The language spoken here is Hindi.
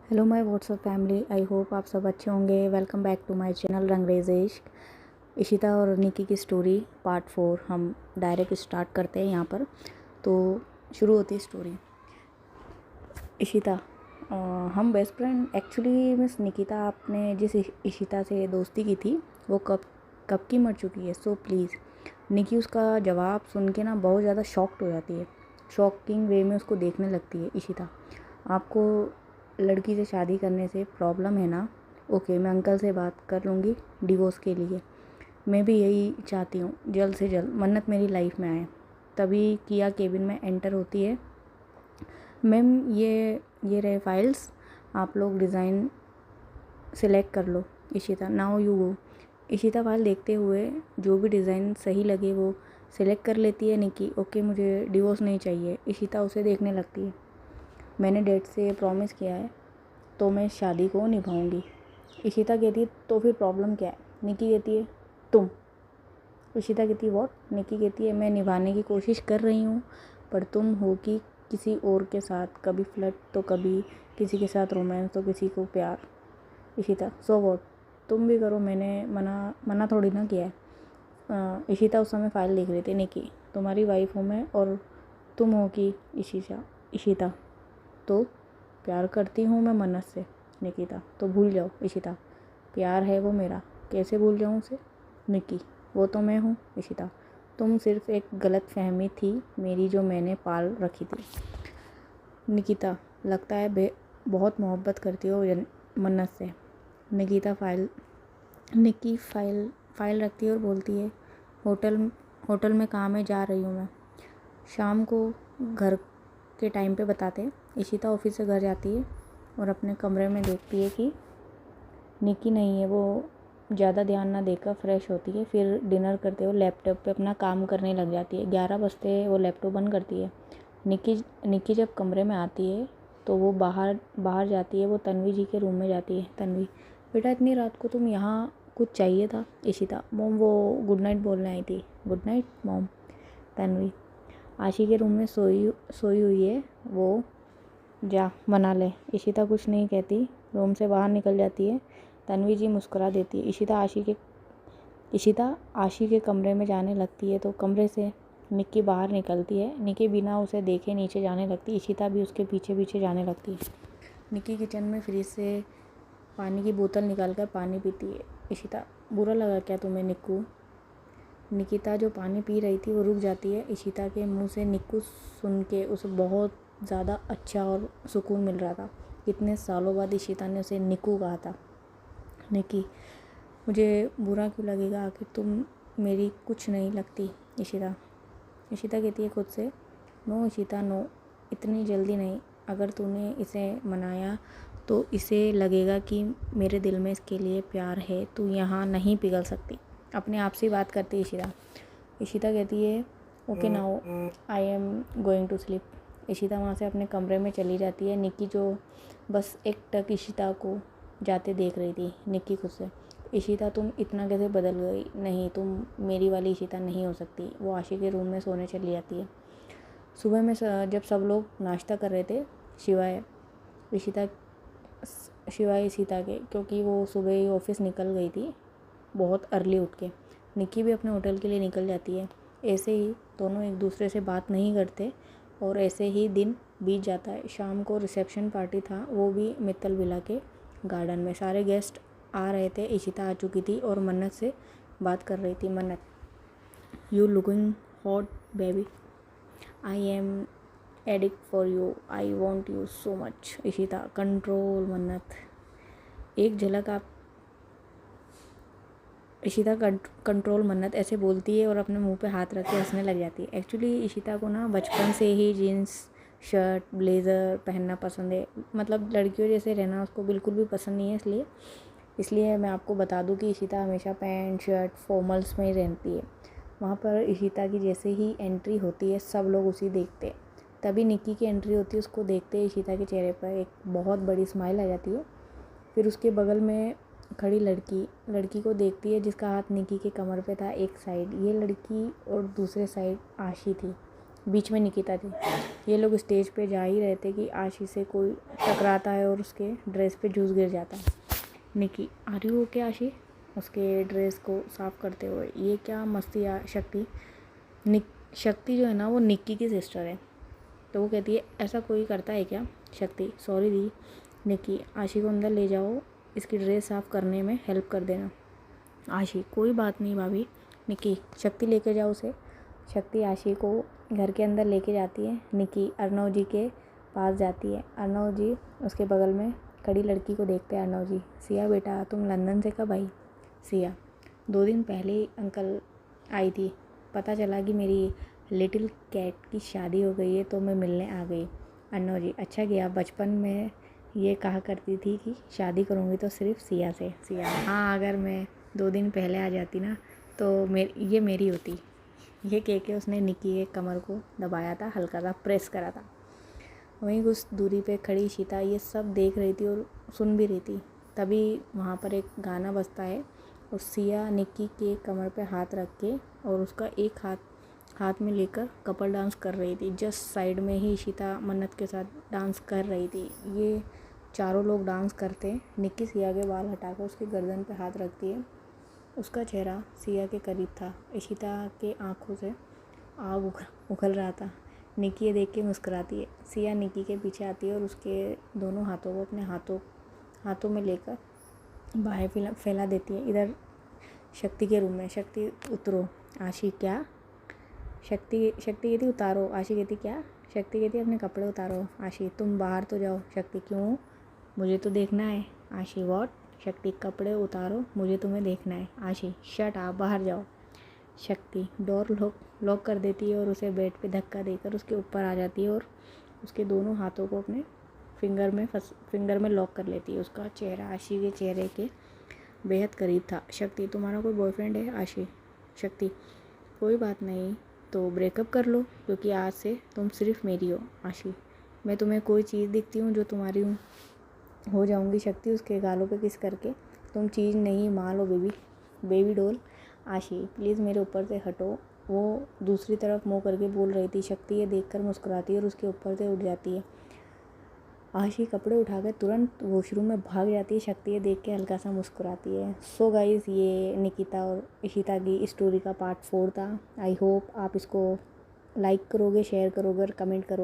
Hello my WhatsApp family, I hope आप सब अच्छे होंगे। Welcome back to my channel Rangrez Ishq. Ishita और निकी की स्टोरी पार्ट 4 हम डायरेक्ट स्टार्ट करते हैं यहाँ पर। तो शुरू होती है स्टोरी। इशिता, हम best friend actually miss Nikita, आपने जिस इशिता से दोस्ती की थी वो कब कब की मर चुकी है। So please. निकी उसका जवाब सुन के ना बहुत ज़्यादा शॉक्ड हो जाती है। शॉकिंग वे में उसको देखने लगती है। इशिता, आपको लड़की से शादी करने से प्रॉब्लम है ना? ओके, मैं अंकल से बात कर लूँगी डिवोर्स के लिए। मैं भी यही चाहती हूँ, जल्द से जल्द मन्नत मेरी लाइफ में आए। तभी किया केबिन में एंटर होती है। मैम, ये रहे फाइल्स, आप लोग डिज़ाइन सिलेक्ट कर लो। Ishita, now you go. Ishita file देखते हुए जो भी डिज़ाइन सही लगे वो सिलेक्ट कर लेती है। निकी, ओके मुझे डिवोर्स नहीं चाहिए। इशिता उसे देखने लगती है। मैंने डैड से प्रॉमिस किया है तो मैं शादी को निभाऊंगी। इशिता कहती है तो फिर प्रॉब्लम क्या है? निकी कहती है तुम। इशिता कहती है व्हाट? निकी कहती है मैं निभाने की कोशिश कर रही हूँ पर तुम हो कि किसी और के साथ, कभी फ्लर्ट तो कभी किसी के साथ रोमांस तो किसी को प्यार। इशिता, सो व्हाट, तुम भी करो, मैंने मना मना थोड़ी ना किया है। इशिता उस समय फ़ाइल देख रही थी। निकी, तुम्हारी वाइफ हूँ मैं और तुम हो कि इशिता तो प्यार करती हूँ मैं मन्नत से। निकिता, तो भूल जाओ। इशिता, प्यार है वो मेरा, कैसे भूल जाऊँ उसे? निकी, वो तो मैं हूँ। इशिता, तुम सिर्फ एक गलत फहमी थी मेरी जो मैंने पाल रखी थी। निकिता, लगता है बहुत मोहब्बत करती हो मन्नत से। निकिता निकी फाइल रखती है और बोलती है होटल में काम है, जा रही हूँ मैं। शाम को घर के टाइम पे बताते हैं। इशिता ऑफिस से घर जाती है और अपने कमरे में देखती है कि निकी नहीं है। वो ज़्यादा ध्यान ना देकर फ्रेश होती है, फिर डिनर करते हुए लैपटॉप पे अपना काम करने लग जाती है। 11 बजते वो लैपटॉप बंद करती है। निकी जब कमरे में आती है तो वो बाहर जाती है। वो तन्वी जी के रूम में जाती है। तन्वी, बेटा इतनी रात को तुम यहाँ, कुछ चाहिए था? इशिता, मोम वो गुड नाइट बोलने आई थी। गुड नाइट मोम। तन्वी, आशी के रूम में सोई हुई है, वो जा मना ले। इशिता कुछ नहीं कहती, रूम से बाहर निकल जाती है। तन्वी जी मुस्कुरा देती है। इशिता आशी के कमरे में जाने लगती है तो कमरे से निक्की बाहर निकलती है। निक्की बिना उसे देखे नीचे जाने लगती है। इशिता भी उसके पीछे पीछे जाने लगती है। निक्की किचन में फ्रिज से पानी की बोतल निकाल कर पानी पीती है। इशिता, बुरा लगा क्या तुम्हें निक्कू? निकिता जो पानी पी रही थी वो रुक जाती है। इशिता के मुंह से निक्कू सुन के उसे बहुत ज़्यादा अच्छा और सुकून मिल रहा था। कितने सालों बाद इशिता ने उसे निक्कू कहा था। निकी, मुझे बुरा क्यों लगेगा, आखिर तुम मेरी कुछ नहीं लगती। इशिता कहती है खुद से, नो इशिता नो, इतनी जल्दी नहीं। अगर तूने इसे मनाया तो इसे लगेगा कि मेरे दिल में इसके लिए प्यार है। तू यहाँ नहीं पिघल सकती। अपने आप से बात करती है इशिता कहती है okay now I am going to sleep. Ishita वहाँ से अपने कमरे में चली जाती है। निक्की जो बस एक टक इशिता को जाते देख रही थी। निक्की खुद से, इशिता तुम इतना कैसे बदल गई? नहीं, तुम मेरी वाली इशिता नहीं हो सकती। वो आशी के रूम में सोने चली जाती है। सुबह में जब सब लोग नाश्ता कर रहे थे सिवाय इशिता के, क्योंकि वो सुबह ही ऑफिस निकल गई थी बहुत अर्ली उठ के। निक्की भी अपने होटल के लिए निकल जाती है। ऐसे ही दोनों एक दूसरे से बात नहीं करते और ऐसे ही दिन बीत जाता है। शाम को रिसेप्शन पार्टी था, वो भी मित्तल विला के गार्डन में। सारे गेस्ट आ रहे थे। इशिता आ चुकी थी और मन्नत से बात कर रही थी। मन्नत, you looking hot baby, I am addict for you, I want you so much. Ishita, control मन्नत, एक झलक आप। इशिता, कंट्रोल मन्नत, ऐसे बोलती है और अपने मुंह पे हाथ रख के हंसने लग जाती है। एक्चुअली इशिता को ना बचपन से ही जीन्स शर्ट ब्लेज़र पहनना पसंद है। मतलब लड़कियों जैसे रहना उसको बिल्कुल भी पसंद नहीं है। इसलिए मैं आपको बता दूं कि इशिता हमेशा पैंट शर्ट फॉर्मल्स में ही रहती है। वहाँ पर इशिता की जैसे ही एंट्री होती है सब लोग उसी देखते हैं। तभी निक्की की एंट्री होती है, उसको देखते ही इशिता के चेहरे पर एक बहुत बड़ी स्माइल आ जाती है। फिर उसके बगल में खड़ी लड़की को देखती है जिसका हाथ निक्की के कमर पे था एक साइड ये लड़की और दूसरे साइड आशी थी। बीच में निकिता थी। ये लोग स्टेज पे जा ही रहे थे कि आशी से कोई टकराता है और उसके ड्रेस पे जूस गिर जाता है। निकी, आ रही हो क्या आशी? उसके ड्रेस को साफ करते हुए, ये क्या मस्ती शक्ति। शक्ति जो है ना वो निक्की की सिस्टर है, तो वो कहती है ऐसा कोई करता है क्या? शक्ति, सॉरी दी। निक्की, आशी को अंदर ले जाओ, इसकी ड्रेस साफ करने में हेल्प कर देना। आशी, कोई बात नहीं भाभी। निक्की, शक्ति लेके जाओ उसे। शक्ति आशी को घर के अंदर लेके जाती है। निक्की अर्णव जी के पास जाती है। अर्णव जी उसके बगल में खड़ी लड़की को देखते हैं। अर्णव जी, सिया बेटा तुम लंदन से कब आई? सिया, 2 दिन पहले ही अंकल आई थी, पता चला कि मेरी लिटिल कैट की शादी हो गई है तो मैं मिलने आ गई। अर्णव जी, अच्छा किया, बचपन में ये कहा करती थी कि शादी करूँगी तो सिर्फ सिया से। सिया, हाँ अगर मैं 2 दिन पहले आ जाती ना तो ये मेरी होती। ये कह के उसने निक्की के कमर को दबाया था, हल्का सा प्रेस करा था। वहीं कुछ दूरी पे खड़ी ईशिता ये सब देख रही थी और सुन भी रही थी। तभी वहाँ पर एक गाना बजता है और सिया निक्की के कमर पे हाथ रख के और उसका एक हाथ में लेकर कपल डांस कर रही थी। जस्ट साइड में ही ईशिता मन्नत के साथ डांस कर रही थी। ये चारों लोग डांस करते हैं। निक्की सिया के बाल हटाकर उसके गर्दन पे हाथ रखती है। उसका चेहरा सिया के करीब था। ईशिता के आंखों से आग उगल रहा था। निक्की ये देख के मुस्कुराती है। सिया निक्की के पीछे आती है और उसके दोनों हाथों को अपने हाथों में लेकर बाहें फैला देती है। इधर शक्ति के रूम में, शक्ति उतरो। आशी, क्या? शक्ति कहती उतारो। आशी कहती क्या? शक्ति कहती अपने कपड़े उतारो। आशी, तुम बाहर तो जाओ। शक्ति, क्यों? मुझे तो देखना है। आशी, व्हाट? शक्ति, कपड़े उतारो, मुझे तुम्हें देखना है। आशी, शट आप बाहर जाओ। शक्ति डोर लॉक कर देती है और उसे बेड पे धक्का देकर उसके ऊपर आ जाती है और उसके दोनों हाथों को अपने फिंगर में लॉक कर लेती है। उसका चेहरा आशी के चेहरे के बेहद करीब था। शक्ति, तुम्हारा कोई बॉयफ्रेंड है? आशी, शक्ति, कोई बात नहीं तो ब्रेकअप कर लो क्योंकि आज से तुम सिर्फ मेरी हो। आशी, मैं तुम्हें कोई चीज़ दिखती हूँ जो तुम्हारी हो जाऊंगी। शक्ति उसके गालों पे किस करके, तुम चीज़ नहीं माँ लो बेबी डॉल। आशी, प्लीज़ मेरे ऊपर से हटो। वो दूसरी तरफ मुँह करके बोल रही थी। शक्ति ये देखकर मुस्कुराती है और उसके ऊपर से उठ जाती है। आशी कपड़े उठाकर तुरंत वॉशरूम में भाग जाती है। शक्ति ये देख के हल्का सा मुस्कुराती है। सो गाइस, ये निकिता और ईशिता की स्टोरी का पार्ट 4 था। आई होप आप इसको लाइक करोगे, शेयर करोगे और कमेंट करोगे।